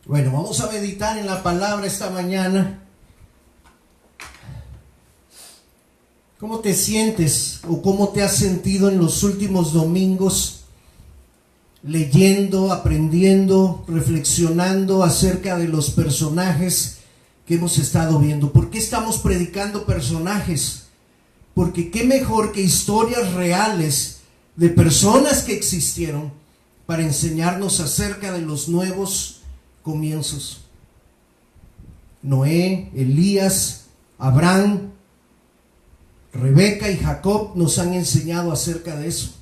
Bueno, vamos a meditar en la palabra esta mañana. ¿Cómo te sientes o cómo te has sentido en los últimos domingos leyendo, aprendiendo, reflexionando acerca de los personajes que hemos estado viendo? ¿Por qué estamos predicando personajes? Porque qué mejor que historias reales de personas que existieron para enseñarnos acerca de los nuevos comienzos. Noé, Elías, Abraham, Rebeca y Jacob nos han enseñado acerca de eso.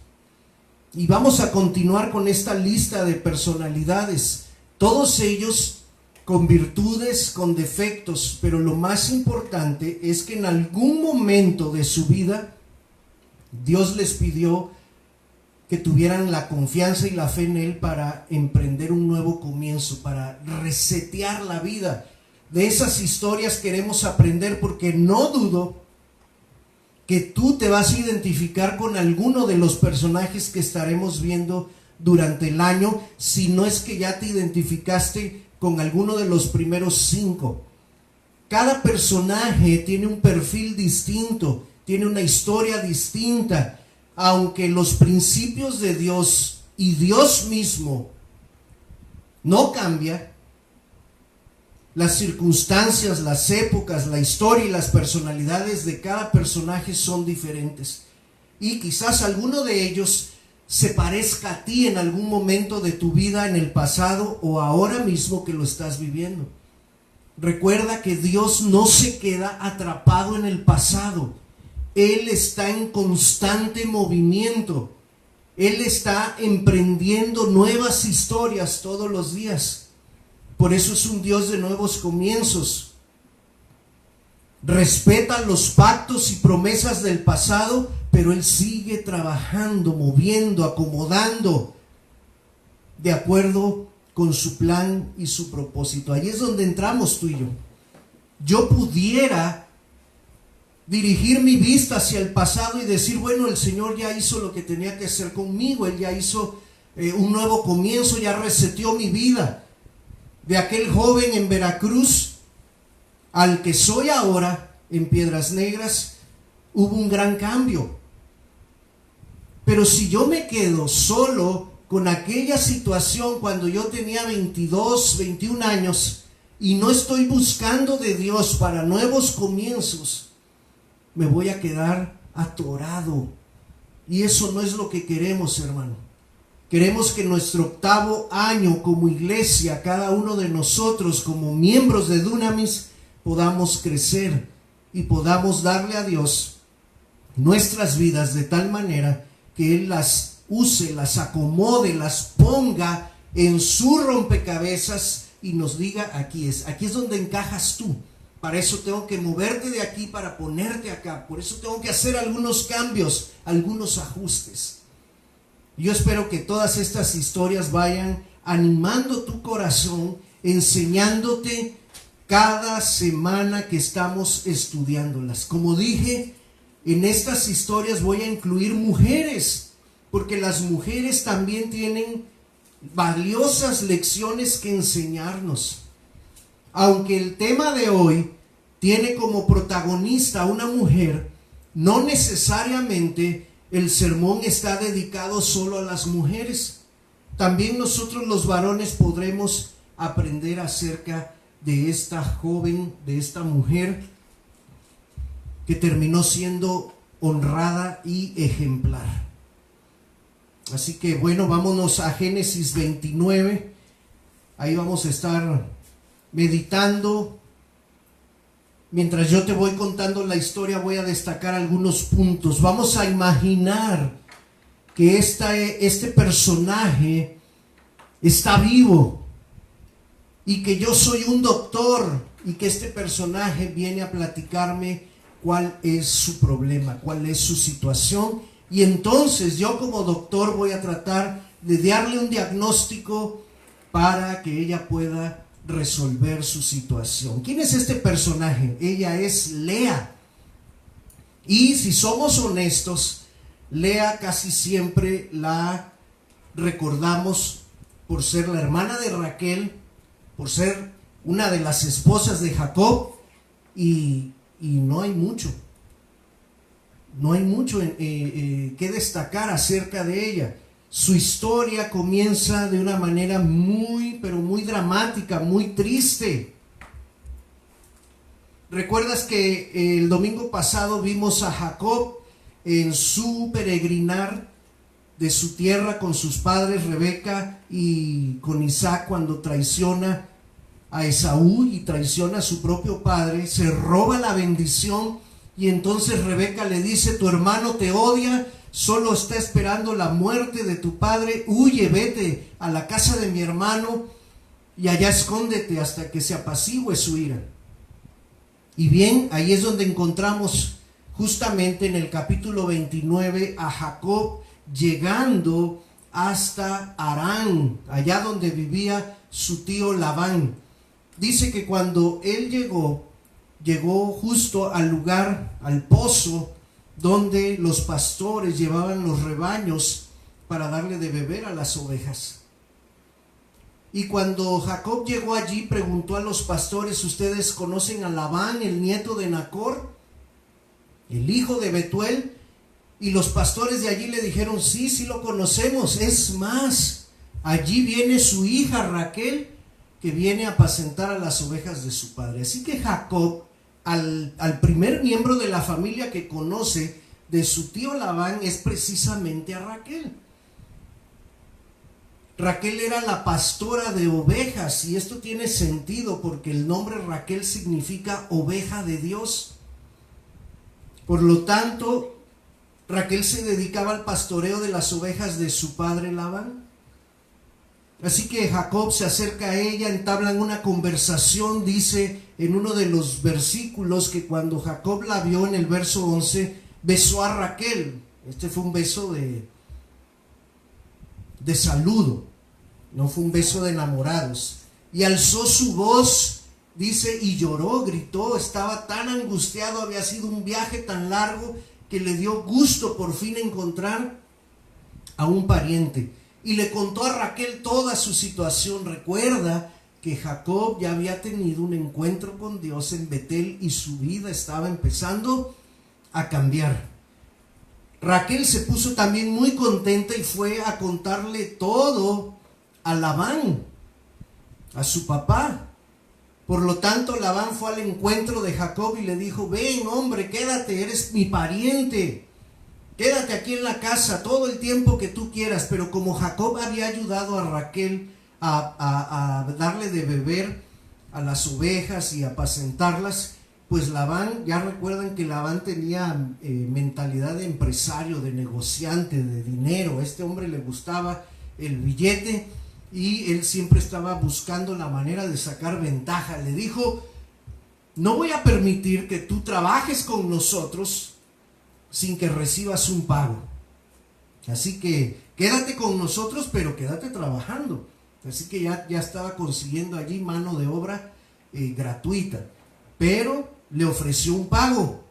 Y vamos a continuar con esta lista de personalidades, todos ellos con virtudes, con defectos, pero lo más importante es que en algún momento de su vida Dios les pidió que tuvieran la confianza y la fe en Él para emprender un nuevo comienzo, para resetear la vida. De esas historias queremos aprender, porque no dudo que tú te vas a identificar con alguno de los personajes que estaremos viendo durante el año, si no es que ya te identificaste con alguno de los primeros 5. Cada personaje tiene un perfil distinto, tiene una historia distinta. Aunque los principios de Dios y Dios mismo no cambian, las circunstancias, las épocas, la historia y las personalidades de cada personaje son diferentes. Y quizás alguno de ellos se parezca a ti en algún momento de tu vida, en el pasado o ahora mismo que lo estás viviendo. Recuerda que Dios no se queda atrapado en el pasado. Él está en constante movimiento. Él está emprendiendo nuevas historias todos los días. Por eso es un Dios de nuevos comienzos. Respeta los pactos y promesas del pasado, pero Él sigue trabajando, moviendo, acomodando de acuerdo con su plan y su propósito. Ahí es donde entramos tú y yo. Yo pudiera dirigir mi vista hacia el pasado y decir, bueno, el Señor ya hizo lo que tenía que hacer conmigo, Él ya hizo un nuevo comienzo, ya reseteó mi vida. De aquel joven en Veracruz al que soy ahora en Piedras Negras, hubo un gran cambio. Pero si yo me quedo solo con aquella situación cuando yo tenía 22, 21 años y no estoy buscando de Dios para nuevos comienzos, me voy a quedar atorado. Y eso no es lo que queremos, hermano. Queremos que nuestro 8º año como iglesia, cada uno de nosotros como miembros de Dunamis, podamos crecer y podamos darle a Dios nuestras vidas de tal manera que Él las use, las acomode, las ponga en su rompecabezas y nos diga, aquí es donde encajas tú. Para eso tengo que moverte de aquí para ponerte acá. Por eso tengo que hacer algunos cambios, algunos ajustes. Yo espero que todas estas historias vayan animando tu corazón, enseñándote cada semana que estamos estudiándolas. Como dije, en estas historias voy a incluir mujeres, porque las mujeres también tienen valiosas lecciones que enseñarnos. Aunque el tema de hoy tiene como protagonista a una mujer, no necesariamente el sermón está dedicado solo a las mujeres. También nosotros los varones podremos aprender acerca de esta joven, de esta mujer que terminó siendo honrada y ejemplar. Así que bueno, vámonos a Génesis 29. Ahí vamos a estar meditando. Mientras yo te voy contando la historia, voy a destacar algunos puntos. Vamos a imaginar que este personaje está vivo y que yo soy un doctor y que este personaje viene a platicarme cuál es su problema, cuál es su situación. Y entonces yo como doctor voy a tratar de darle un diagnóstico para que ella pueda resolver su situación. ¿Quién es este personaje? Ella es Lea. Y si somos honestos, Lea casi siempre la recordamos por ser la hermana de Raquel, por ser una de las esposas de Jacob, y no hay mucho. No hay mucho que destacar acerca de ella. Su historia comienza de una manera muy, pero muy dramática, muy triste. ¿Recuerdas que el domingo pasado vimos a Jacob en su peregrinar de su tierra con sus padres, Rebeca y con Isaac, cuando traiciona a Esaú y traiciona a su propio padre, se roba la bendición? Y entonces Rebeca le dice: tu hermano te odia, solo está esperando la muerte de tu padre, huye, vete a la casa de mi hermano y allá escóndete hasta que se apacigüe su ira. Y bien, ahí es donde encontramos justamente en el capítulo 29 a Jacob llegando hasta Harán, allá donde vivía su tío Labán. Dice que cuando él llegó justo al lugar, al pozo, donde los pastores llevaban los rebaños para darle de beber a las ovejas. Y cuando Jacob llegó allí, preguntó a los pastores: ¿ustedes conocen a Labán, el nieto de Nacor, el hijo de Betuel? Y los pastores de allí le dijeron: sí, sí lo conocemos. Es más, allí viene su hija Raquel, que viene a apacentar a las ovejas de su padre. Así que Jacob, al primer miembro de la familia que conoce de su tío Labán, es precisamente a Raquel. Raquel era la pastora de ovejas, y esto tiene sentido porque el nombre Raquel significa oveja de Dios. Por lo tanto, Raquel se dedicaba al pastoreo de las ovejas de su padre Labán. Así que Jacob se acerca a ella, entablan una conversación. Dice en uno de los versículos que cuando Jacob la vio, en el verso 11, besó a Raquel. Este fue un beso de saludo, no fue un beso de enamorados. Y alzó su voz, dice, y lloró, gritó. Estaba tan angustiado, había sido un viaje tan largo, que le dio gusto por fin encontrar a un pariente. Y le contó a Raquel toda su situación. Recuerda que Jacob ya había tenido un encuentro con Dios en Betel y su vida estaba empezando a cambiar. Raquel se puso también muy contenta y fue a contarle todo a Labán, a su papá. Por lo tanto, Labán fue al encuentro de Jacob y le dijo: ven, hombre, quédate, eres mi pariente. Quédate aquí en la casa todo el tiempo que tú quieras. Pero como Jacob había ayudado a Raquel a darle de beber a las ovejas y apacentarlas, pues Labán, ya recuerdan que Labán tenía mentalidad de empresario, de negociante, de dinero. A este hombre le gustaba el billete y él siempre estaba buscando la manera de sacar ventaja. Le dijo: no voy a permitir que tú trabajes con nosotros sin que recibas un pago. Así que quédate con nosotros, pero quédate trabajando. Así que ya estaba consiguiendo allí mano de obra gratuita. Pero le ofreció un pago.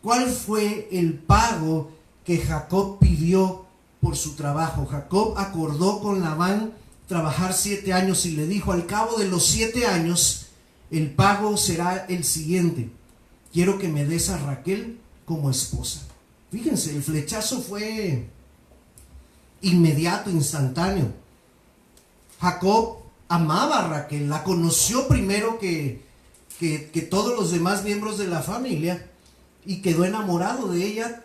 ¿Cuál fue el pago que Jacob pidió por su trabajo? Jacob acordó con Labán trabajar 7 años y le dijo: al cabo de los 7 años, el pago será el siguiente: quiero que me des a Raquel como esposa. Fíjense, el flechazo fue inmediato, instantáneo. Jacob amaba a Raquel, la conoció primero que todos los demás miembros de la familia y quedó enamorado de ella,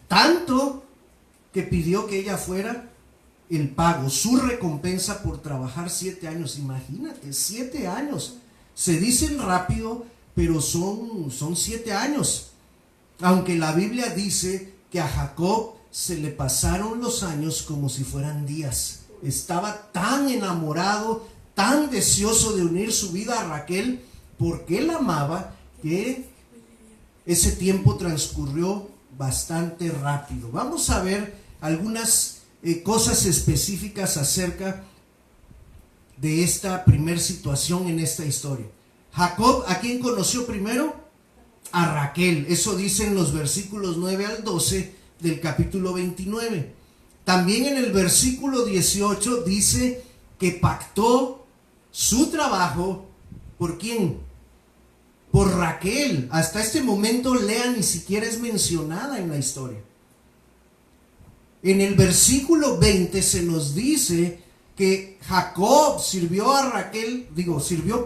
tanto que pidió que ella fuera el pago, su recompensa por trabajar 7 años. Imagínate, 7 años. Se dicen rápido, pero son 7 años. Aunque la Biblia dice que a Jacob se le pasaron los años como si fueran días. Estaba tan enamorado, tan deseoso de unir su vida a Raquel, porque él amaba, que ese tiempo transcurrió bastante rápido. Vamos a ver algunas cosas específicas acerca de esta primer situación en esta historia. Jacob, ¿a quién conoció primero? A Raquel. Eso dicen los versículos 9 al 12 del capítulo 29. También en el versículo 18 dice que pactó su trabajo, ¿por quién? Por Raquel. Hasta este momento Lea ni siquiera es mencionada en la historia. En el versículo 20 se nos dice que Jacob sirvió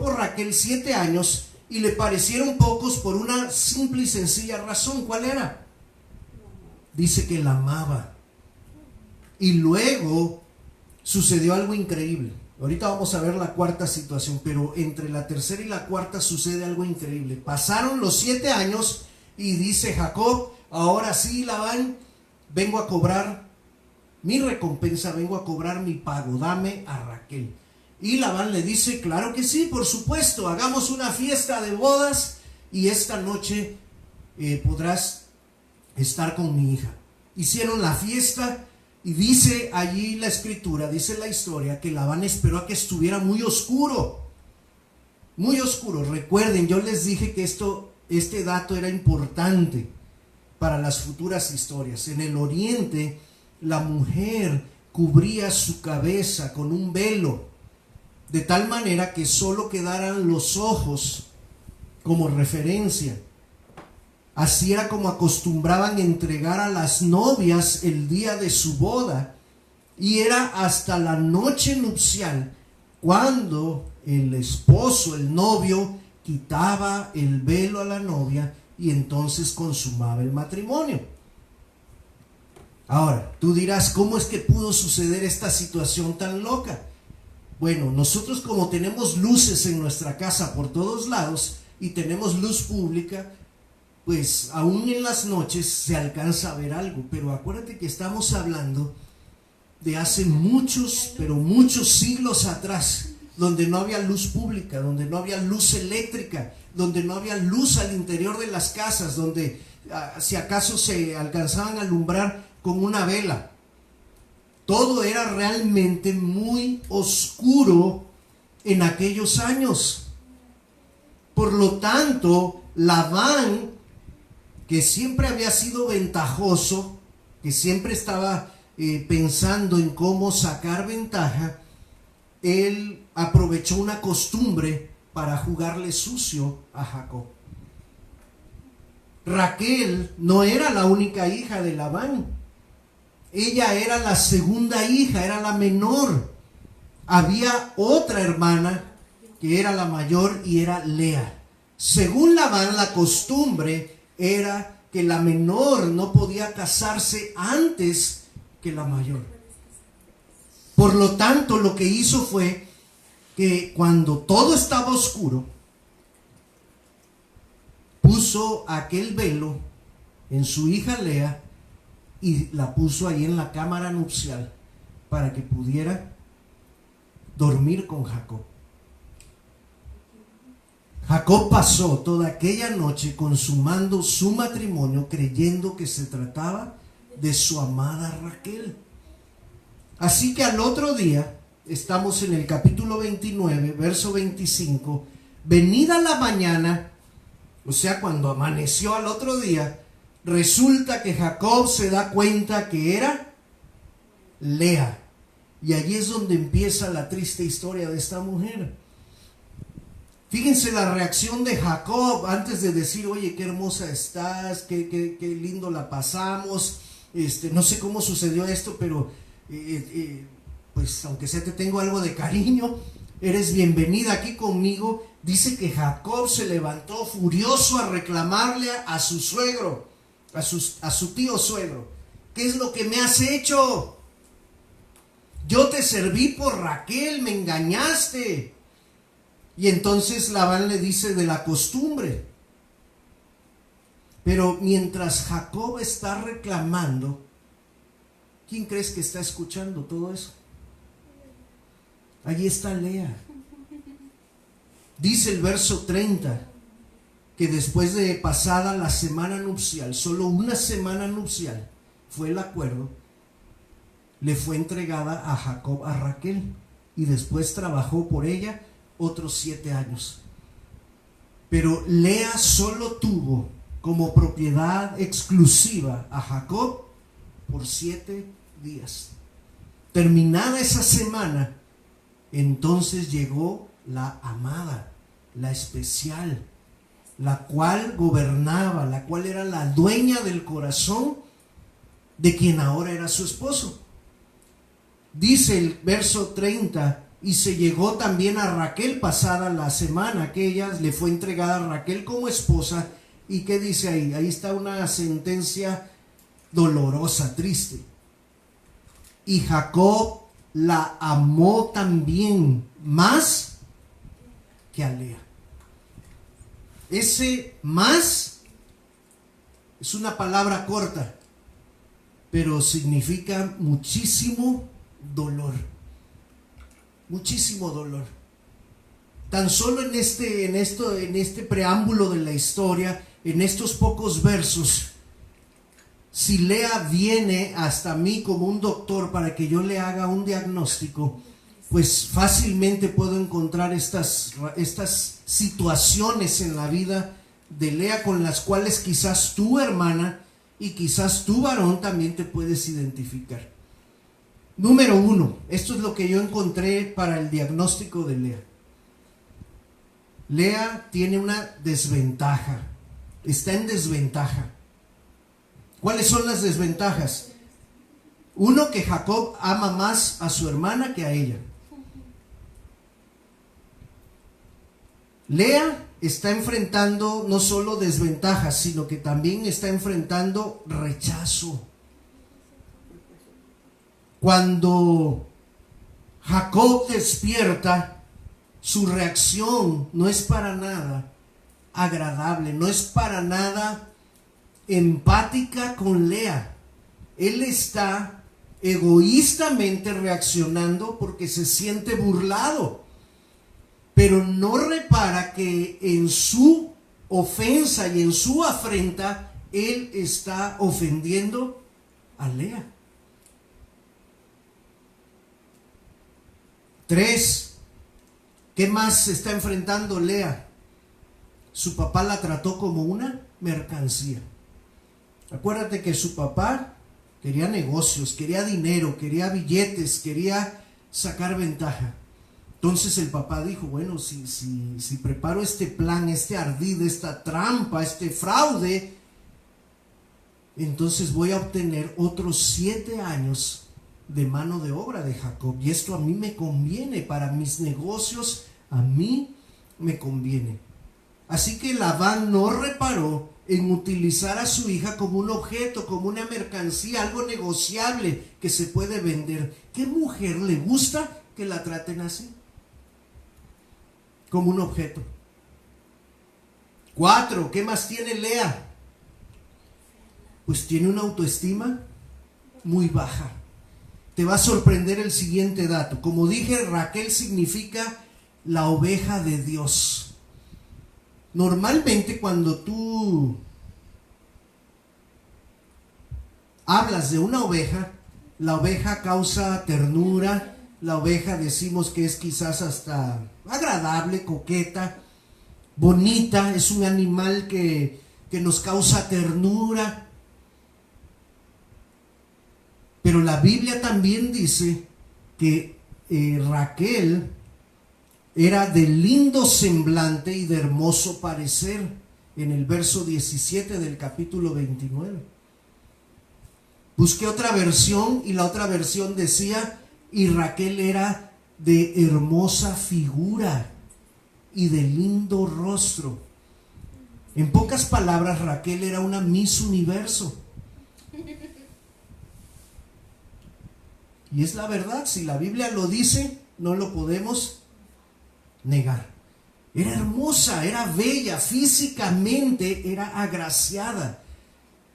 por Raquel 7 años y le parecieron pocos por una simple y sencilla razón. ¿Cuál era? Dice que la amaba. Y luego sucedió algo increíble. Ahorita vamos a ver la cuarta situación, pero entre la tercera y la cuarta sucede algo increíble. Pasaron los 7 años y dice Jacob, ahora sí, Labán, vengo a cobrar mi recompensa, vengo a cobrar mi pago, dame a Raquel. Y Labán le dice, claro que sí, por supuesto, hagamos una fiesta de bodas y esta noche podrás estar con mi hija. Hicieron la fiesta. Y dice allí la escritura, dice la historia, que Labán esperó a que estuviera muy oscuro. Muy oscuro. Recuerden, yo les dije que este dato era importante para las futuras historias. En el oriente, la mujer cubría su cabeza con un velo, de tal manera que solo quedaran los ojos como referencia. Así era como acostumbraban entregar a las novias el día de su boda, y era hasta la noche nupcial cuando el esposo, el novio, quitaba el velo a la novia y entonces consumaba el matrimonio. Ahora, tú dirás, ¿cómo es que pudo suceder esta situación tan loca? Bueno, nosotros como tenemos luces en nuestra casa por todos lados y tenemos luz pública, pues aún en las noches se alcanza a ver algo, pero acuérdate que estamos hablando de hace muchos, pero muchos siglos atrás, donde no había luz pública, donde no había luz eléctrica, donde no había luz al interior de las casas, donde si acaso se alcanzaban a alumbrar con una vela. Todo era realmente muy oscuro en aquellos años. Por lo tanto, Labán, que siempre había sido ventajoso, que siempre estaba pensando en cómo sacar ventaja, él aprovechó una costumbre para jugarle sucio a Jacob. Raquel no era la única hija de Labán. Ella era la segunda hija, era la menor. Había otra hermana que era la mayor y era Lea. Según Labán, la costumbre era que la menor no podía casarse antes que la mayor. Por lo tanto, lo que hizo fue que cuando todo estaba oscuro, puso aquel velo en su hija Lea y la puso ahí en la cámara nupcial para que pudiera dormir con Jacob. Jacob pasó toda aquella noche consumando su matrimonio, creyendo que se trataba de su amada Raquel. Así que al otro día, estamos en el capítulo 29, verso 25, venida la mañana, o sea, cuando amaneció al otro día, resulta que Jacob se da cuenta que era Lea. Y allí es donde empieza la triste historia de esta mujer. Fíjense la reacción de Jacob antes de decir, oye, qué hermosa estás, qué lindo la pasamos, no sé cómo sucedió esto, pero pues aunque sea te tengo algo de cariño, eres bienvenida aquí conmigo. Dice que Jacob se levantó furioso a reclamarle a su suegro, a su tío suegro. ¿Qué es lo que me has hecho? Yo te serví por Raquel, me engañaste. Y entonces Labán le dice de la costumbre. Pero mientras Jacob está reclamando, ¿quién crees que está escuchando todo eso? Allí está Lea. Dice el verso 30 que después de pasada la semana nupcial, solo una semana nupcial fue el acuerdo, le fue entregada a Jacob a Raquel y después trabajó por ella otros 7 años. Pero Lea solo tuvo como propiedad exclusiva a Jacob por 7 días. Terminada esa semana, entonces llegó la amada, la especial, la cual gobernaba, la cual era la dueña del corazón de quien ahora era su esposo. Dice el verso 30, y se llegó también a Raquel pasada la semana aquella, le fue entregada a Raquel como esposa. ¿Y qué dice ahí? Ahí está una sentencia dolorosa, triste. Y Jacob la amó también más que a Lea. Ese más es una palabra corta, pero significa muchísimo dolor. Muchísimo dolor. Tan solo en este preámbulo de la historia, en estos pocos versos, si Lea viene hasta mí como un doctor para que yo le haga un diagnóstico, pues fácilmente puedo encontrar estas situaciones en la vida de Lea con las cuales quizás tu hermana y quizás tu varón también te puedes identificar. Número 1, esto es lo que yo encontré para el diagnóstico de Lea. Lea tiene una desventaja, está en desventaja. ¿Cuáles son las desventajas? Uno, que Jacob ama más a su hermana que a ella. Lea está enfrentando no solo desventajas, sino que también está enfrentando rechazo. Cuando Jacob despierta, su reacción no es para nada agradable, no es para nada empática con Lea. Él está egoístamente reaccionando porque se siente burlado, pero no repara que en su ofensa y en su afrenta él está ofendiendo a Lea. 3. ¿Qué más está enfrentando Lea? Su papá la trató como una mercancía. Acuérdate que su papá quería negocios, quería dinero, quería billetes, quería sacar ventaja. Entonces el papá dijo, bueno, si preparo este plan, este ardid, esta trampa, este fraude, entonces voy a obtener otros 7 años de mano de obra de Jacob. Y esto a mí me conviene, para mis negocios, a mí me conviene. Así que Labán no reparó en utilizar a su hija como un objeto, como una mercancía, algo negociable que se puede vender. ¿Qué mujer le gusta que la traten así? Como un objeto. 4. ¿Qué más tiene Lea? Pues tiene una autoestima muy baja. Te va a sorprender el siguiente dato. Como dije, Raquel significa la oveja de Dios. Normalmente cuando tú hablas de una oveja, la oveja causa ternura, la oveja decimos que es quizás hasta agradable, coqueta, bonita, es un animal que nos causa ternura. Pero la Biblia también dice que Raquel era de lindo semblante y de hermoso parecer, en el verso 17 del capítulo 29. Busqué otra versión y la otra versión decía, y Raquel era de hermosa figura y de lindo rostro. En pocas palabras, Raquel era una Miss Universo. Y es la verdad, si la Biblia lo dice, no lo podemos negar. Era hermosa, era bella, físicamente era agraciada.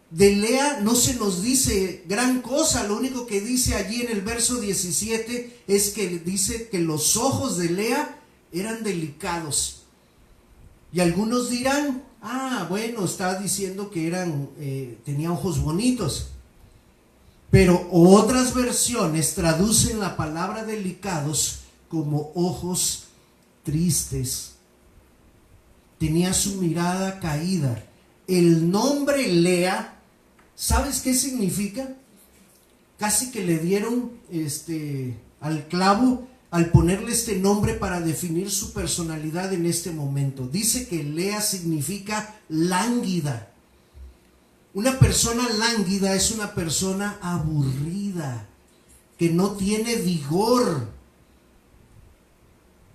De Lea no se nos dice gran cosa, lo único que dice allí en el verso 17 es que dice que los ojos de Lea eran delicados. Y algunos dirán, bueno, está diciendo que tenía ojos bonitos. Pero otras versiones traducen la palabra delicados como ojos tristes. Tenía su mirada caída. El nombre Lea, ¿sabes qué significa? Casi que le dieron al clavo al ponerle este nombre para definir su personalidad en este momento. Dice que Lea significa lánguida. Una persona lánguida es una persona aburrida, que no tiene vigor.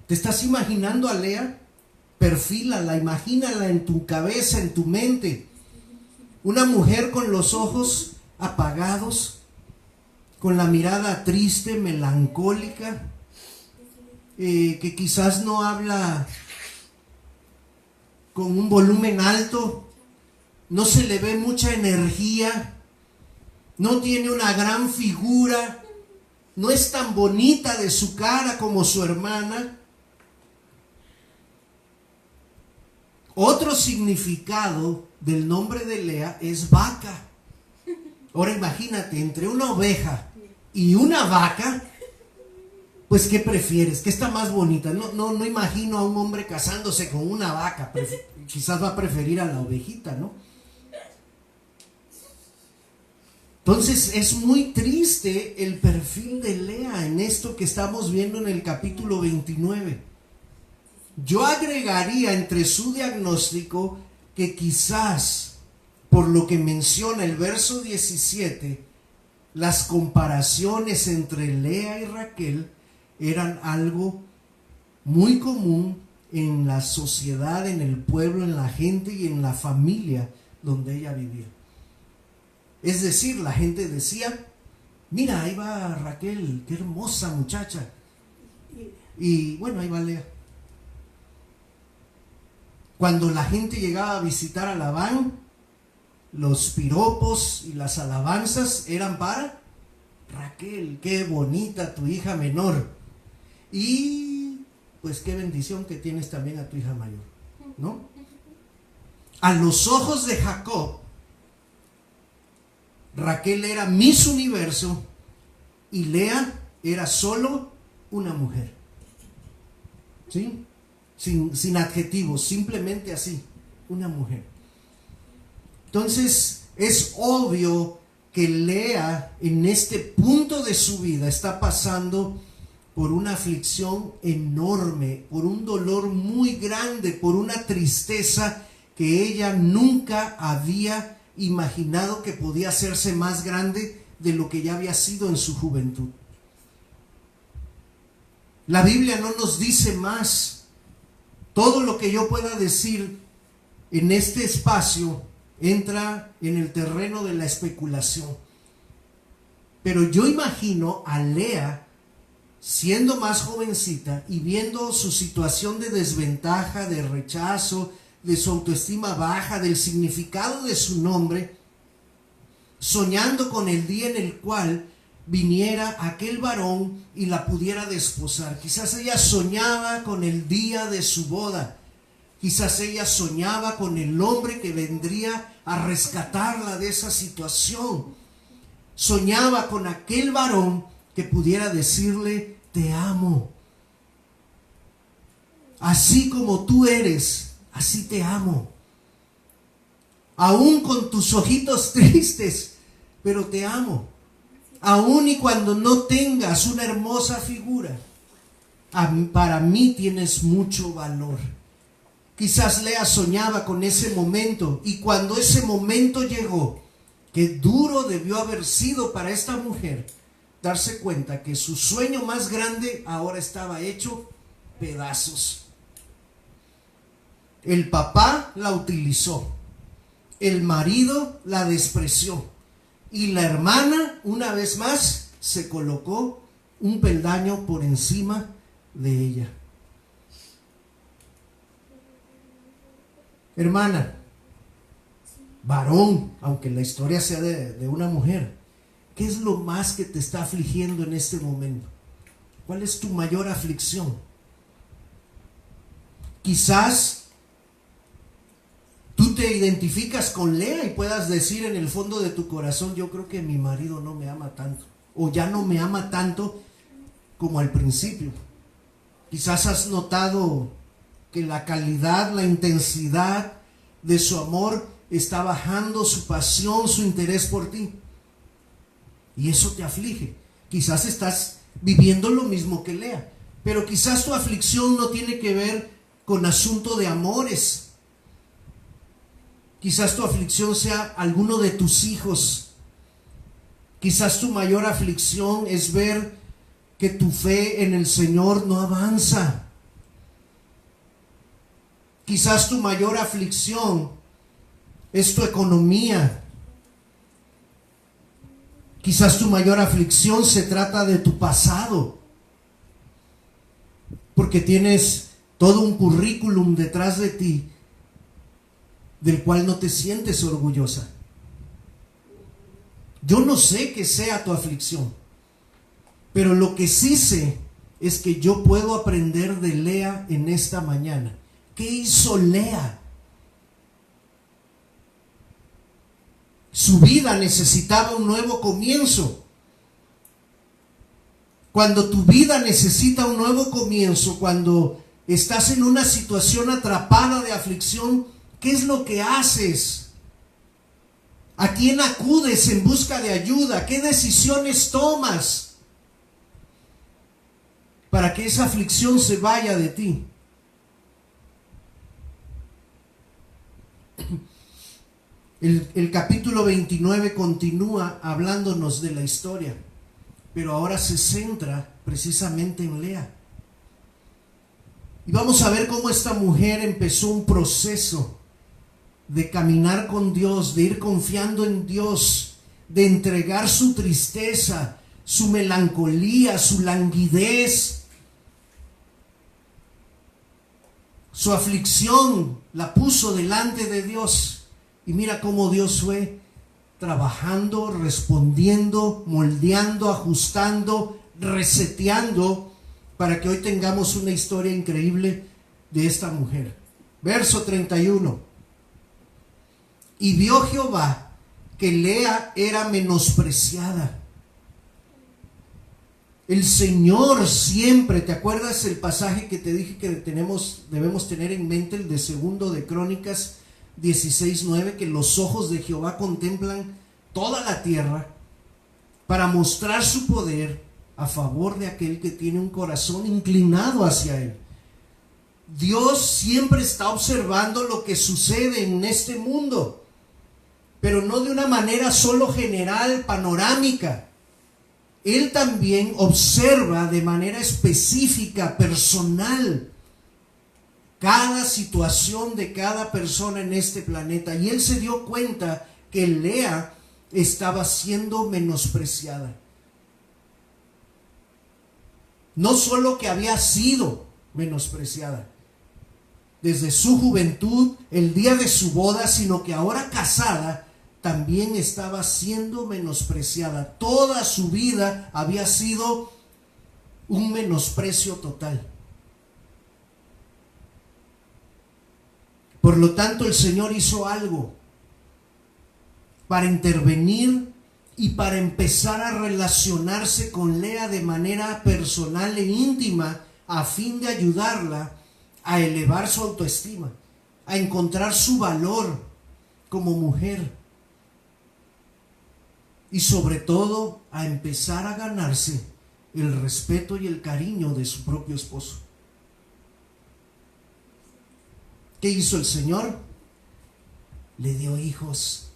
¿Te estás imaginando a Lea? Perfílala, imagínala en tu cabeza, en tu mente. Una mujer con los ojos apagados, con la mirada triste, melancólica, que quizás no habla con un volumen alto, no se le ve mucha energía, no tiene una gran figura, no es tan bonita de su cara como su hermana. Otro significado del nombre de Lea es vaca. Ahora imagínate, entre una oveja y una vaca, pues ¿qué prefieres? ¿Qué está más bonita? No imagino a un hombre casándose con una vaca. Quizás va a preferir a la ovejita, ¿no? Entonces es muy triste el perfil de Lea en esto que estamos viendo en el capítulo 29. Yo agregaría entre su diagnóstico que quizás, por lo que menciona el verso 17, las comparaciones entre Lea y Raquel eran algo muy común en la sociedad, en el pueblo, en la gente y en la familia donde ella vivía. Es decir, la gente decía, mira, ahí va Raquel, qué hermosa muchacha. Y bueno, ahí va Lea. Cuando la gente llegaba a visitar a Labán, los piropos y las alabanzas eran para Raquel, qué bonita tu hija menor. Y pues qué bendición que tienes también a tu hija mayor, ¿no? A los ojos de Jacob, Raquel era Miss Universo y Lea era solo una mujer. ¿Sí? Sin adjetivos, simplemente así, una mujer. Entonces, es obvio que Lea en este punto de su vida está pasando por una aflicción enorme, por un dolor muy grande, por una tristeza que ella nunca había imaginado que podía hacerse más grande de lo que ya había sido en su juventud. La Biblia no nos dice más. Todo lo que yo pueda decir en este espacio entra en el terreno de la especulación. Pero yo imagino a Lea siendo más jovencita y viendo su situación de desventaja, de rechazo, de su autoestima baja, del significado de su nombre, soñando con el día en el cual viniera aquel varón y la pudiera desposar. Quizás ella soñaba con el día de su boda. Quizás ella soñaba con el hombre que vendría a rescatarla de esa situación. Soñaba con aquel varón que pudiera decirle, te amo. Así como tú eres, así te amo. Aún con tus ojitos tristes, pero te amo. Aún y cuando no tengas una hermosa figura, para mí tienes mucho valor. Quizás Lea soñaba con ese momento, y cuando ese momento llegó, qué duro debió haber sido para esta mujer darse cuenta que su sueño más grande ahora estaba hecho pedazos. El papá la utilizó, el marido la despreció, y la hermana, una vez más, se colocó un peldaño por encima de ella. Hermana, varón, aunque la historia sea de una mujer, ¿qué es lo más que te está afligiendo en este momento? ¿Cuál es tu mayor aflicción? Quizás tú te identificas con Lea y puedas decir en el fondo de tu corazón, yo creo que mi marido no me ama tanto, o ya no me ama tanto como al principio. Quizás has notado que la calidad, la intensidad de su amor está bajando, su pasión, su interés por ti. Y eso te aflige. Quizás estás viviendo lo mismo que Lea. Pero quizás tu aflicción no tiene que ver con asunto de amores. Quizás tu aflicción sea alguno de tus hijos. Quizás tu mayor aflicción es ver que tu fe en el Señor no avanza. Quizás tu mayor aflicción es tu economía. Quizás tu mayor aflicción se trata de tu pasado, porque tienes todo un currículum detrás de ti del cual no te sientes orgullosa. Yo no sé qué sea tu aflicción, pero lo que sí sé es que yo puedo aprender de Lea en esta mañana. ¿Qué hizo Lea? Su vida necesitaba un nuevo comienzo. Cuando tu vida necesita un nuevo comienzo, cuando estás en una situación atrapada de aflicción, ¿qué es lo que haces? ¿A quién acudes en busca de ayuda? ¿Qué decisiones tomas para que esa aflicción se vaya de ti? El capítulo 29 continúa hablándonos de la historia, pero ahora se centra precisamente en Lea. Y vamos a ver cómo esta mujer empezó un proceso de caminar con Dios, de ir confiando en Dios, de entregar su tristeza, su melancolía, su languidez, su aflicción, la puso delante de Dios. Y mira cómo Dios fue trabajando, respondiendo, moldeando, ajustando, reseteando, para que hoy tengamos una historia increíble de esta mujer. Verso 31. Y vio Jehová que Lea era menospreciada. El Señor siempre, ¿te acuerdas el pasaje que te dije que debemos tener en mente, el de 2 de Crónicas 16:9, que los ojos de Jehová contemplan toda la tierra para mostrar su poder a favor de aquel que tiene un corazón inclinado hacia él? Dios siempre está observando lo que sucede en este mundo, pero no de una manera solo general, panorámica. Él también observa de manera específica, personal, cada situación de cada persona en este planeta. Y él se dio cuenta que Lea estaba siendo menospreciada. No solo que había sido menospreciada desde su juventud, el día de su boda, sino que ahora casada también estaba siendo menospreciada. Toda su vida había sido un menosprecio total. Por lo tanto, el Señor hizo algo para intervenir y para empezar a relacionarse con Lea de manera personal e íntima, a fin de ayudarla a elevar su autoestima, a encontrar su valor como mujer y sobre todo a empezar a ganarse el respeto y el cariño de su propio esposo. ¿Qué hizo el Señor? Le dio hijos.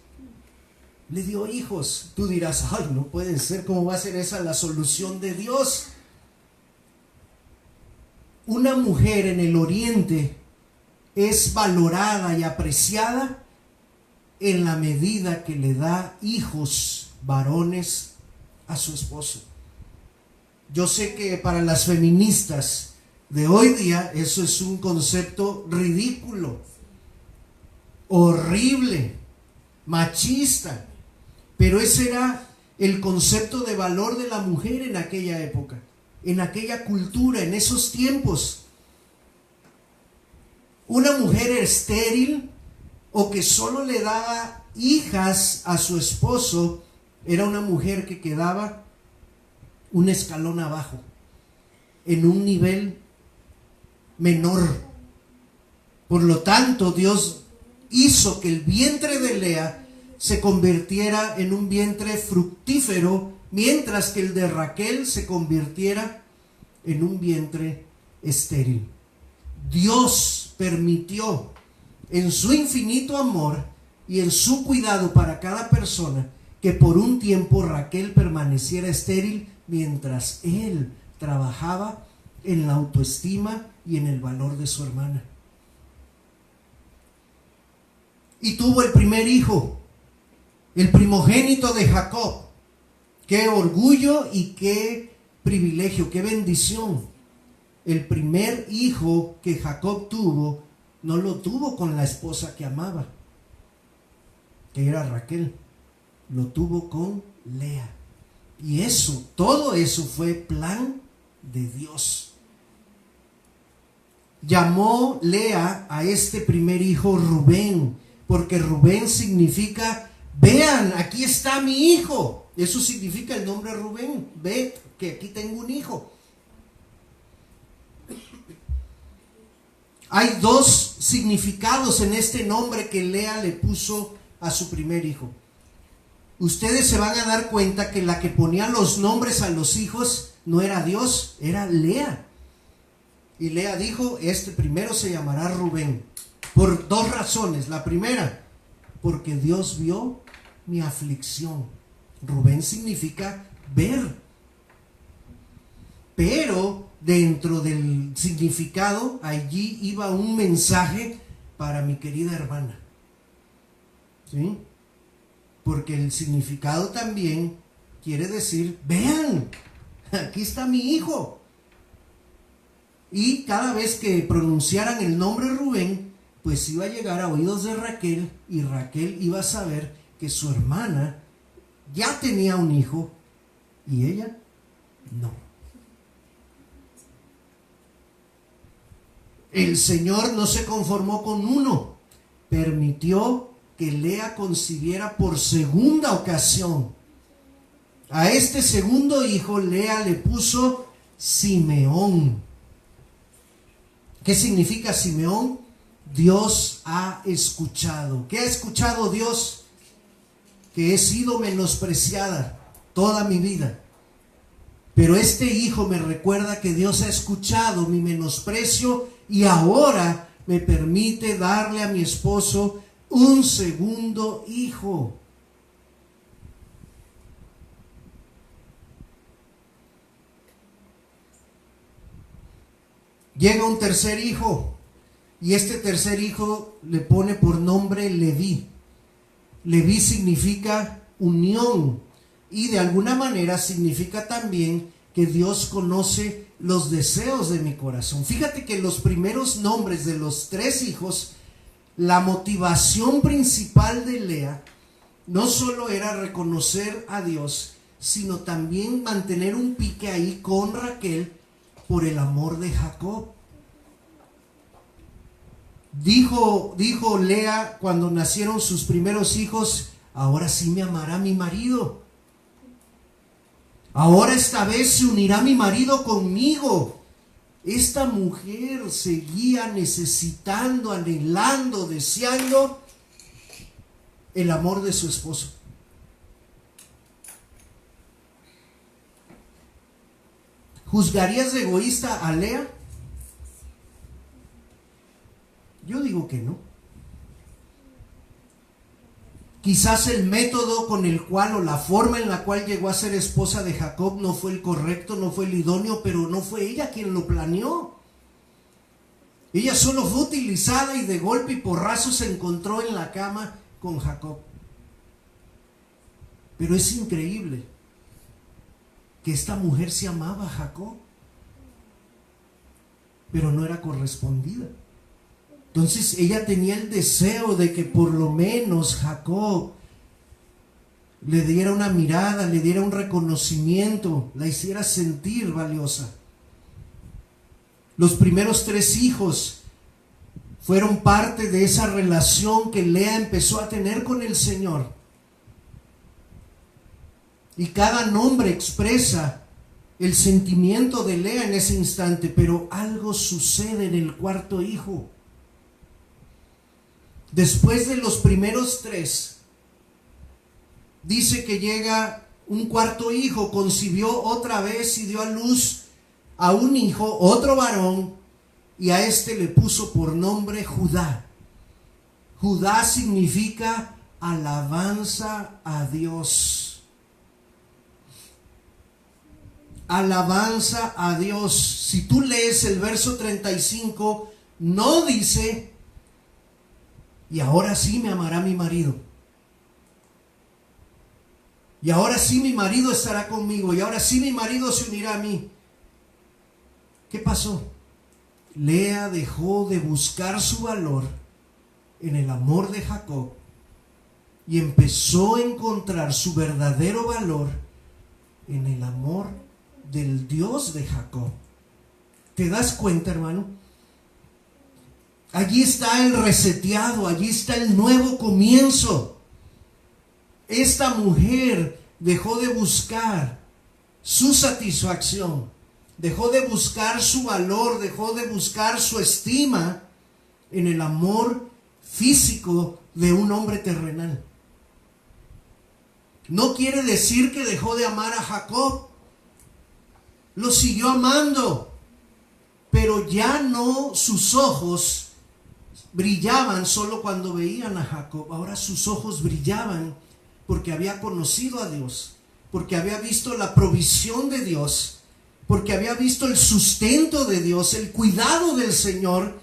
Le dio hijos. Tú dirás, ay, no puede ser, ¿cómo va a ser esa la solución de Dios? Una mujer en el oriente es valorada y apreciada en la medida que le da hijos varones a su esposo. Yo sé que para las feministas de hoy día eso es un concepto ridículo, horrible, machista, pero ese era el concepto de valor de la mujer en aquella época, en aquella cultura, en esos tiempos. Una mujer estéril o que solo le daba hijas a su esposo era una mujer que quedaba un escalón abajo, en un nivel menor. Por lo tanto, Dios hizo que el vientre de Lea se convirtiera en un vientre fructífero, mientras que el de Raquel se convirtiera en un vientre estéril. Dios permitió, en su infinito amor y en su cuidado para cada persona, que por un tiempo Raquel permaneciera estéril mientras él trabajaba en la autoestima y en el valor de su hermana. Y tuvo el primer hijo, el primogénito de Jacob. Qué orgullo y qué privilegio, qué bendición. El primer hijo que Jacob tuvo, no lo tuvo con la esposa que amaba, que era Raquel. Lo tuvo con Lea. Y eso, todo eso fue plan de Dios. Llamó Lea a este primer hijo Rubén, porque Rubén significa, vean, aquí está mi hijo. Eso significa el nombre Rubén. Ve que aquí tengo un hijo. Hay dos significados en este nombre que Lea le puso a su primer hijo. Ustedes se van a dar cuenta que la que ponía los nombres a los hijos no era Dios, era Lea. Y Lea dijo, este primero se llamará Rubén, por dos razones. La primera, porque Dios vio mi aflicción. Rubén significa ver. Pero dentro del significado, allí iba un mensaje para mi querida hermana. ¿Sí? Porque el significado también quiere decir, vean, aquí está mi hijo. Y cada vez que pronunciaran el nombre Rubén, pues iba a llegar a oídos de Raquel, y Raquel iba a saber que su hermana ya tenía un hijo y ella no. El Señor no se conformó con uno, permitió que Lea concibiera por segunda ocasión. A este segundo hijo Lea le puso Simeón. ¿Qué significa Simeón? Dios ha escuchado. ¿Qué ha escuchado Dios? Que he sido menospreciada toda mi vida. Pero este hijo me recuerda que Dios ha escuchado mi menosprecio y ahora me permite darle a mi esposo un segundo hijo. Llega un tercer hijo y este tercer hijo le pone por nombre Leví. Leví significa unión y de alguna manera significa también que Dios conoce los deseos de mi corazón. Fíjate que los primeros nombres de los tres hijos, la motivación principal de Lea no solo era reconocer a Dios, sino también mantener un pique ahí con Raquel por el amor de Jacob. Dijo Lea cuando nacieron sus primeros hijos, ahora sí me amará mi marido. Ahora esta vez se unirá mi marido conmigo. Esta mujer seguía necesitando, anhelando, deseando el amor de su esposo. ¿Juzgarías de egoísta a Lea? Yo digo que no. Quizás el método con el cual o la forma en la cual llegó a ser esposa de Jacob no fue el correcto, no fue el idóneo, pero no fue ella quien lo planeó. Ella solo fue utilizada y de golpe y porrazo se encontró en la cama con Jacob. Pero es increíble que esta mujer se amaba a Jacob, pero no era correspondida. Entonces ella tenía el deseo de que por lo menos Jacob le diera una mirada, le diera un reconocimiento, la hiciera sentir valiosa. Los primeros tres hijos fueron parte de esa relación que Lea empezó a tener con el Señor. Y cada nombre expresa el sentimiento de Lea en ese instante, pero algo sucede en el cuarto hijo. Después de los primeros tres, dice que llega un cuarto hijo, concibió otra vez y dio a luz a un hijo, otro varón, y a este le puso por nombre Judá. Judá significa alabanza a Dios. Alabanza a Dios. Si tú lees el verso 35, no dice, y ahora sí me amará mi marido. Y ahora sí mi marido estará conmigo. Y ahora sí mi marido se unirá a mí. ¿Qué pasó? Lea dejó de buscar su valor en el amor de Jacob y empezó a encontrar su verdadero valor en el amor del Dios de Jacob. ¿Te das cuenta, hermano? Allí está el reseteado, allí está el nuevo comienzo. Esta mujer dejó de buscar su satisfacción, dejó de buscar su valor, dejó de buscar su estima en el amor físico de un hombre terrenal. No quiere decir que dejó de amar a Jacob. Lo siguió amando, pero ya no sus ojos brillaban solo cuando veían a Jacob. Ahora sus ojos brillaban porque había conocido a Dios, porque había visto la provisión de Dios, porque había visto el sustento de Dios, el cuidado del Señor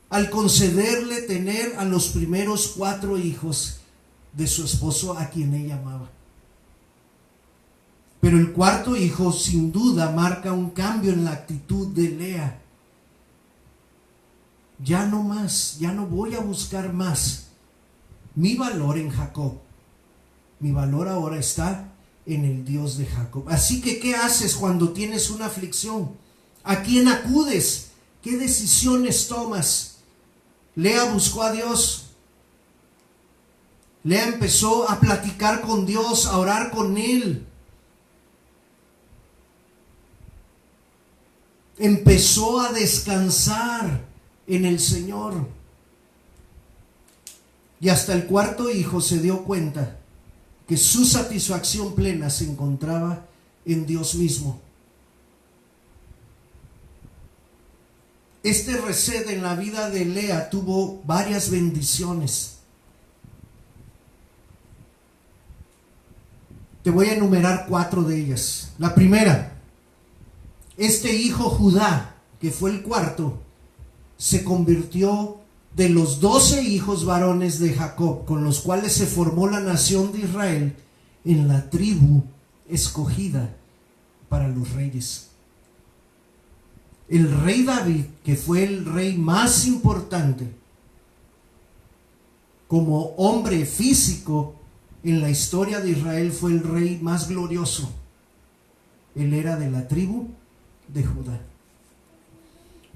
al concederle tener a los primeros 4 hijos de su esposo a quien ella amaba. Pero el 4º hijo sin duda marca un cambio en la actitud de Lea. Ya no más, ya no voy a buscar más mi valor en Jacob. Mi valor ahora está en el Dios de Jacob. Así que, ¿qué haces cuando tienes una aflicción? ¿A quién acudes? ¿Qué decisiones tomas? Lea buscó a Dios. Lea empezó a platicar con Dios, a orar con Él. Empezó a descansar en el Señor. Y hasta el 4º hijo se dio cuenta que su satisfacción plena se encontraba en Dios mismo. Este reset en la vida de Lea tuvo varias bendiciones. Te voy a enumerar 4 de ellas. La primera, este hijo Judá, que fue el 4º, se convirtió de los 12 hijos varones de Jacob, con los cuales se formó la nación de Israel, en la tribu escogida para los reyes. El rey David, que fue el rey más importante como hombre físico en la historia de Israel, fue el rey más glorioso. Él era de la tribu de Judá.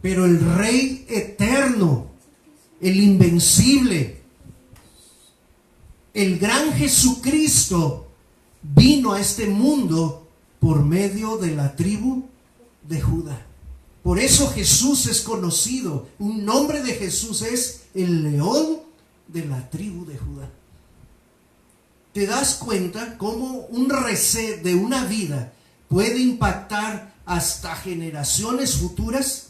Pero el rey eterno, el invencible, el gran Jesucristo, vino a este mundo por medio de la tribu de Judá. Por eso Jesús es conocido. Un nombre de Jesús es el león de la tribu de Judá. ¿Te das cuenta cómo un reset de una vida puede impactar hasta generaciones futuras?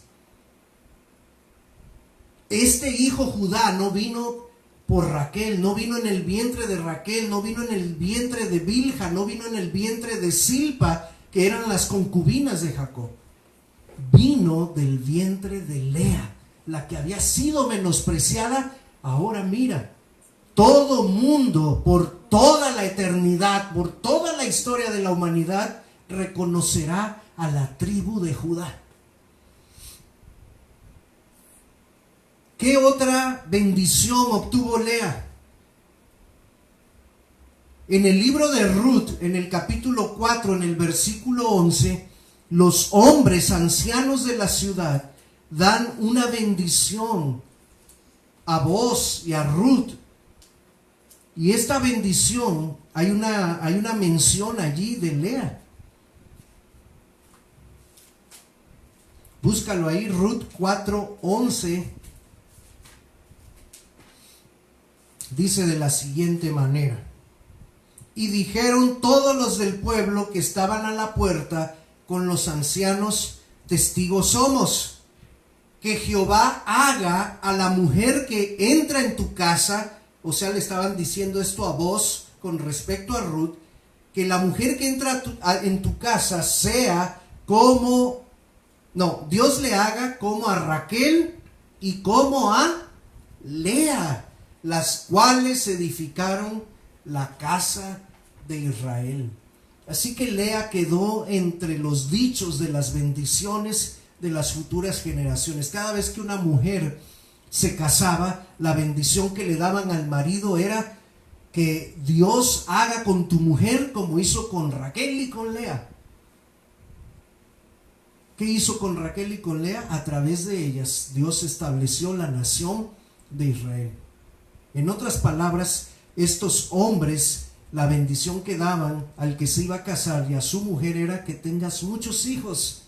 Este hijo Judá no vino por Raquel, no vino en el vientre de Raquel, no vino en el vientre de Bilha, no vino en el vientre de Silpa, que eran las concubinas de Jacob. Vino del vientre de Lea, la que había sido menospreciada. Ahora mira, todo mundo, por toda la eternidad, por toda la historia de la humanidad, reconocerá a la tribu de Judá. ¿Qué otra bendición obtuvo Lea? En el libro de Ruth, en el capítulo 4, en el versículo 11, los hombres ancianos de la ciudad dan una bendición a Booz y a Ruth. Y esta bendición, hay una mención allí de Lea. Búscalo ahí, Ruth 4:11. Dice de la siguiente manera: y dijeron todos los del pueblo que estaban a la puerta con los ancianos testigos somos. Que Jehová haga a la mujer que entra en tu casa, o sea, le estaban diciendo esto a vos con respecto a Ruth, que la mujer que entra en tu casa sea como, no, Dios le haga como a Raquel y como a Lea, las cuales edificaron la casa de Israel. Así que Lea quedó entre los dichos de las bendiciones de las futuras generaciones. Cada vez que una mujer se casaba, la bendición que le daban al marido era que Dios haga con tu mujer como hizo con Raquel y con Lea. ¿Qué hizo con Raquel y con Lea? A través de ellas Dios estableció la nación de Israel. En otras palabras, estos hombres, la bendición que daban al que se iba a casar y a su mujer era que tengas muchos hijos.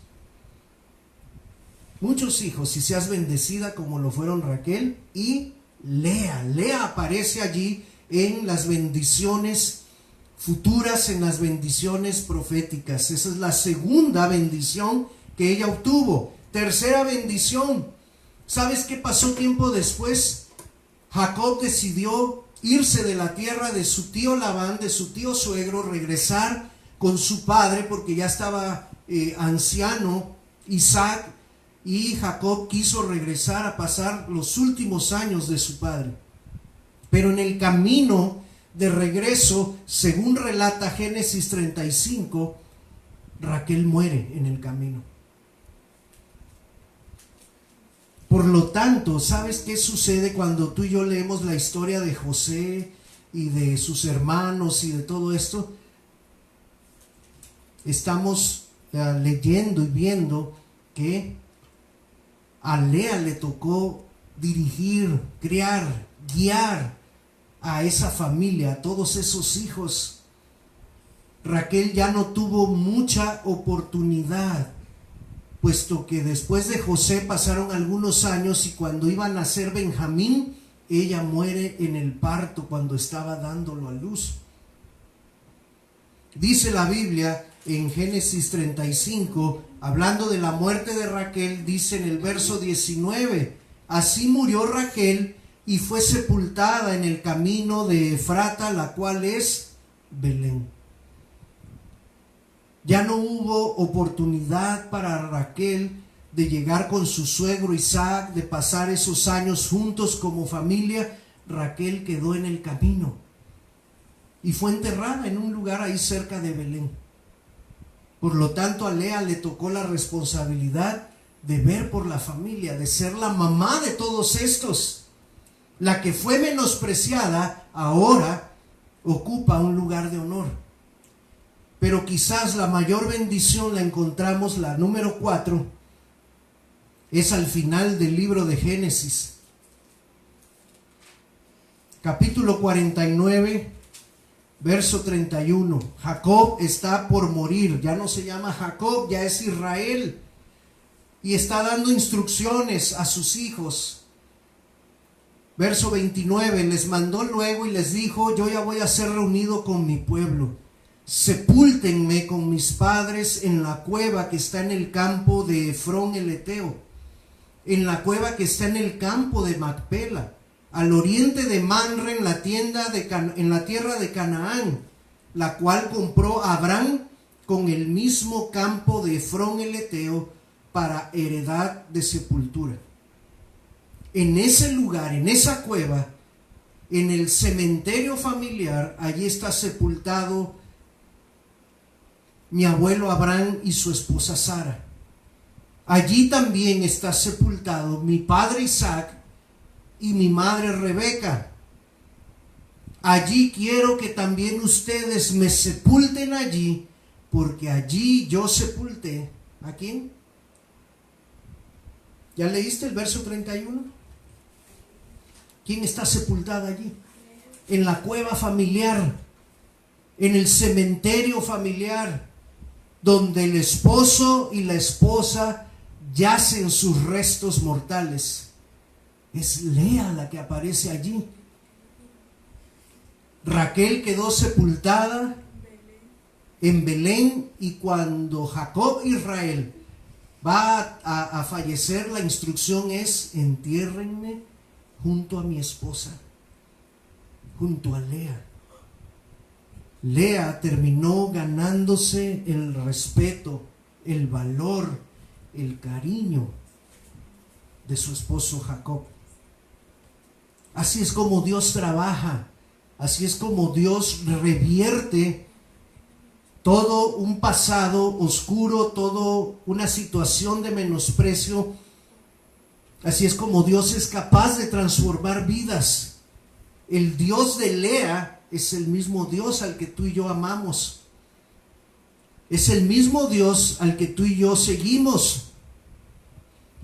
Muchos hijos, y seas bendecida como lo fueron Raquel y Lea. Lea aparece allí en las bendiciones futuras, en las bendiciones proféticas. Esa es la segunda bendición que ella obtuvo. Tercera bendición. ¿Sabes qué pasó tiempo después? Jacob decidió irse de la tierra de su tío Labán, de su tío suegro, regresar con su padre porque ya estaba anciano Isaac, y Jacob quiso regresar a pasar los últimos años de su padre. Pero en el camino de regreso, según relata Génesis 35, Raquel muere en el camino. Por lo tanto, ¿sabes qué sucede cuando tú y yo leemos la historia de José y de sus hermanos y de todo esto? Estamos leyendo y viendo que a Lea le tocó dirigir, criar, guiar a esa familia, a todos esos hijos. Raquel ya no tuvo mucha oportunidad, puesto que después de José pasaron algunos años y cuando iba a nacer Benjamín, ella muere en el parto cuando estaba dándolo a luz. Dice la Biblia en Génesis 35, hablando de la muerte de Raquel, dice en el verso 19, así murió Raquel y fue sepultada en el camino de Efrata, la cual es Belén. Ya no hubo oportunidad para Raquel de llegar con su suegro Isaac, de pasar esos años juntos como familia. Raquel quedó en el camino y fue enterrada en un lugar ahí cerca de Belén. Por lo tanto, a Lea le tocó la responsabilidad de ver por la familia, de ser la mamá de todos estos. La que fue menospreciada ahora ocupa un lugar de honor. Pero quizás la mayor bendición la encontramos, la número 4, es al final del libro de Génesis. Capítulo 49, verso 31. Jacob está por morir, ya no se llama Jacob, ya es Israel. Y está dando instrucciones a sus hijos. Verso 29, les mandó luego y les dijo, yo ya voy a ser reunido con mi pueblo. Sepúltenme con mis padres en la cueva que está en el campo de Efrón el Eteo, en la cueva que está en el campo de Macpela, al oriente de Manre, en la tierra de Canaán, la cual compró Abraham con el mismo campo de Efrón el Eteo para heredad de sepultura. En ese lugar, en esa cueva, en el cementerio familiar, allí está sepultado mi abuelo Abraham y su esposa Sara. Allí también está sepultado mi padre Isaac y mi madre Rebeca. Allí quiero que también ustedes me sepulten allí, porque allí yo sepulté. ¿A quién? ¿Ya leíste el verso 31? ¿Quién está sepultada allí? En la cueva familiar, en el cementerio familiar, donde el esposo y la esposa yacen sus restos mortales. Es Lea la que aparece allí. Raquel quedó sepultada en Belén, y cuando Jacob e Israel va a fallecer, la instrucción es: entiérrenme junto a mi esposa, junto a Lea. Lea terminó ganándose el respeto, el valor, el cariño de su esposo Jacob. Así es como Dios trabaja, así es como Dios revierte todo un pasado oscuro, toda una situación de menosprecio. Así es como Dios es capaz de transformar vidas. El Dios de Lea es el mismo Dios al que tú y yo amamos. Es el mismo Dios al que tú y yo seguimos.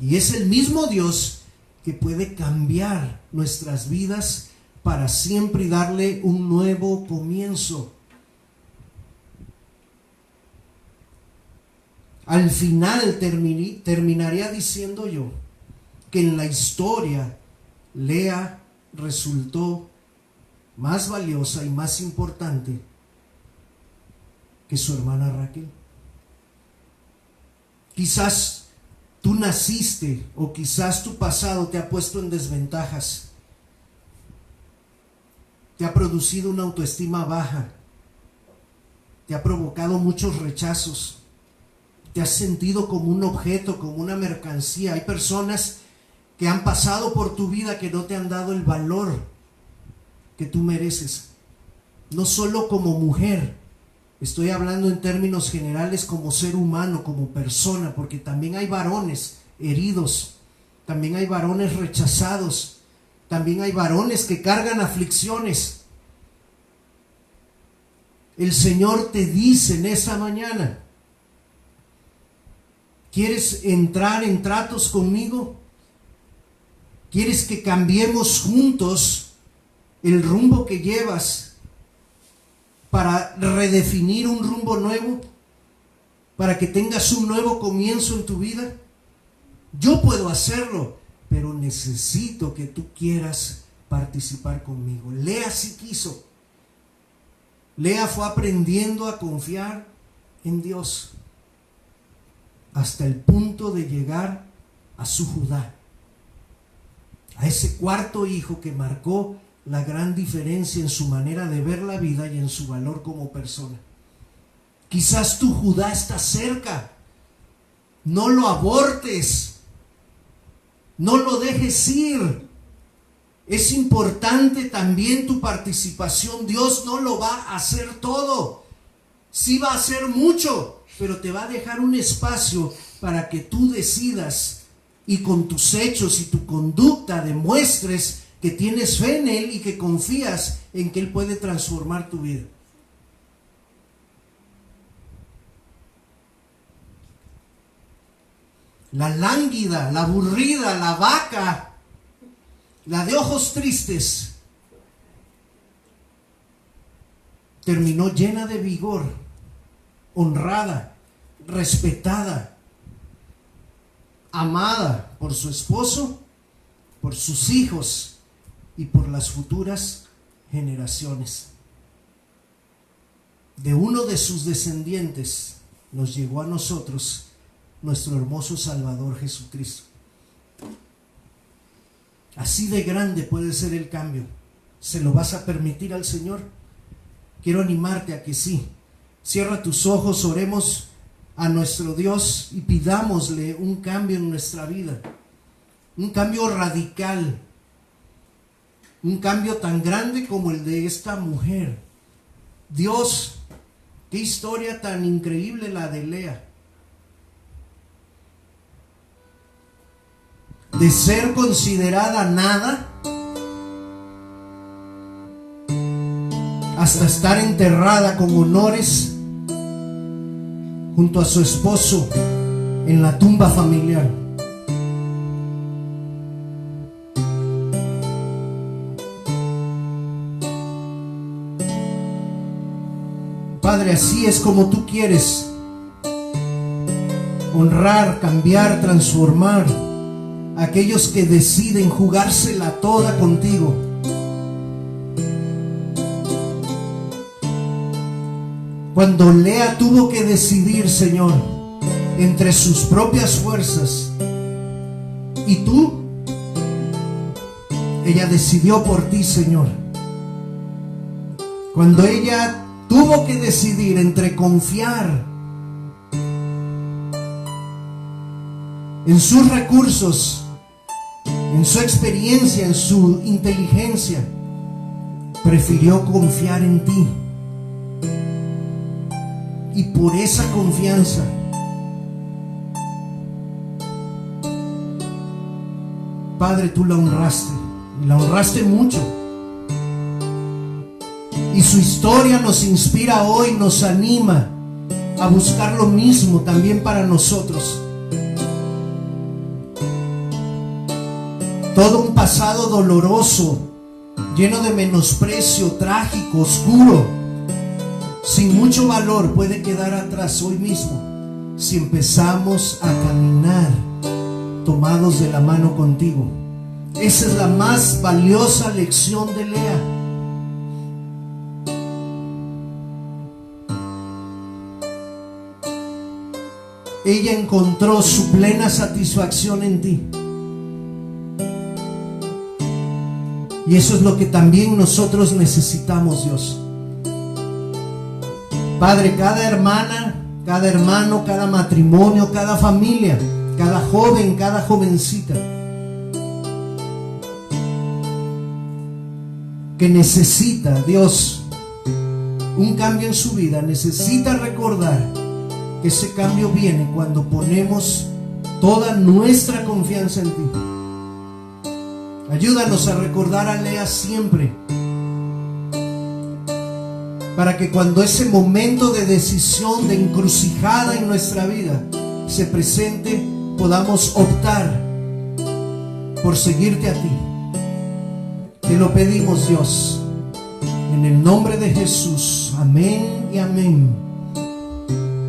Y es el mismo Dios que puede cambiar nuestras vidas para siempre y darle un nuevo comienzo. Al final terminaría diciendo yo que en la historia Lea resultó más valiosa y más importante que su hermana Raquel. Quizás tú naciste o quizás tu pasado te ha puesto en desventajas, te ha producido una autoestima baja, te ha provocado muchos rechazos, te has sentido como un objeto, como una mercancía. Hay personas que han pasado por tu vida que no te han dado el valor que tú mereces. No solo como mujer, estoy hablando en términos generales como ser humano, como persona, porque también hay varones heridos, también hay varones rechazados, también hay varones que cargan aflicciones. El Señor te dice en esa mañana: ¿quieres entrar en tratos conmigo? ¿Quieres que cambiemos juntos el rumbo que llevas para redefinir un rumbo nuevo? Para que tengas un nuevo comienzo en tu vida. Yo puedo hacerlo, pero necesito que tú quieras participar conmigo. Lea sí quiso. Lea fue aprendiendo a confiar en Dios hasta el punto de llegar a su Judá, a ese cuarto hijo que marcó la gran diferencia en su manera de ver la vida y en su valor como persona. Quizás tu Judá está cerca. No lo abortes, no lo dejes ir. Es importante también tu participación. Dios no lo va a hacer todo, sí va a hacer mucho, pero te va a dejar un espacio para que tú decidas y con tus hechos y tu conducta demuestres que tienes fe en Él y que confías en que Él puede transformar tu vida. La lánguida, la aburrida, la vaca, la de ojos tristes, terminó llena de vigor, honrada, respetada, amada por su esposo, por sus hijos y por las futuras generaciones. De uno de sus descendientes nos llegó a nosotros nuestro hermoso Salvador Jesucristo. Así de grande puede ser el cambio. ¿Se lo vas a permitir al Señor? Quiero animarte a que sí. Cierra tus ojos, oremos a nuestro Dios y pidámosle un cambio en nuestra vida. Un cambio radical. Un cambio tan grande como el de esta mujer. Dios, qué historia tan increíble la de Lea. De ser considerada nada hasta estar enterrada con honores junto a su esposo en la tumba familiar. Padre, así es como tú quieres honrar, cambiar, transformar a aquellos que deciden jugársela toda contigo. Cuando Lea tuvo que decidir, Señor, entre sus propias fuerzas. Y tú, ella decidió por ti, Señor. Cuando ella tuvo que decidir entre confiar en sus recursos, en su experiencia, en su inteligencia, prefirió confiar en ti. Y por esa confianza, Padre, tú la honraste mucho. Y su historia nos inspira hoy, nos anima a buscar lo mismo también para nosotros. Todo un pasado doloroso, lleno de menosprecio, trágico, oscuro, sin mucho valor, puede quedar atrás hoy mismo si empezamos a caminar tomados de la mano contigo. Esa es la más valiosa lección de Lea. Ella encontró su plena satisfacción en ti. Y eso es lo que también nosotros necesitamos, Dios. Padre, cada hermana, cada hermano, cada matrimonio, cada familia, cada joven, cada jovencita que necesita, Dios, un cambio en su vida, necesita recordar que ese cambio viene cuando ponemos toda nuestra confianza en ti. Ayúdanos a recordar a Lea siempre, para que cuando ese momento de decisión, de encrucijada en nuestra vida se presente, podamos optar por seguirte a ti. Te lo pedimos, Dios, en el nombre de Jesús. Amén y amén.